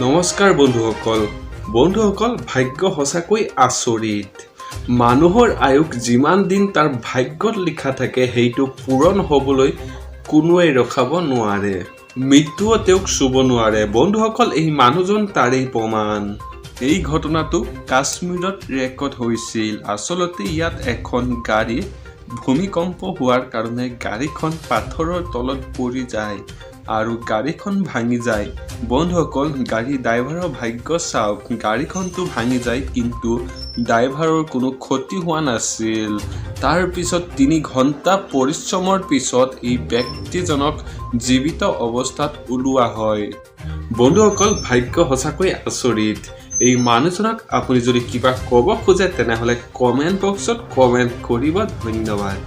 নমস্কাৰ বন্ধুসকল ভাগ্য সঁচাকৈ আচৰিত মানুহৰ আয়ুস যিমান দিন তাৰ ভাগ্যত লিখা থাকে সেইটো পূৰণ হ'বলৈ কোনোৱে ৰখাব নোৱাৰে মৃত্যুও তেওঁক চুব নোৱাৰে বন্ধুসকল এই মানুহজন তাৰেই প্ৰমাণ এই ঘটনাটো কাশ্মীৰত ৰেকৰ্ড হৈছিল আসলতে ইয়াত এখন গাড়ী ভূমিকম্প হোৱাৰ কাৰণে গাড়ীখন পাথৰৰ তলত পৰি যায় আৰু গাড়ীখন ভাঙি যায় বন্ধুসকল গাড়ী ড্ৰাইভাৰৰ ভাগ্য চাওক গাড়ীখনটো ভাঙি যায় কিন্তু ড্ৰাইভাৰৰ কোনো ক্ষতি হোৱা নাছিল তাৰ পিছত 3 ঘণ্টা পৰিশ্ৰমৰ পিছত এই ব্যক্তিজনক জীৱিত অৱস্থাত ওলোৱা হয় বন্ধুসকল ভাগ্য সঁচাকৈ আচৰিত এই মানুহজনক আপুনি যদি কিবা ক'ব খোজে তেনেহলে কমেন্ট বক্সত কমেন্ট কৰিব ধন্যবাদ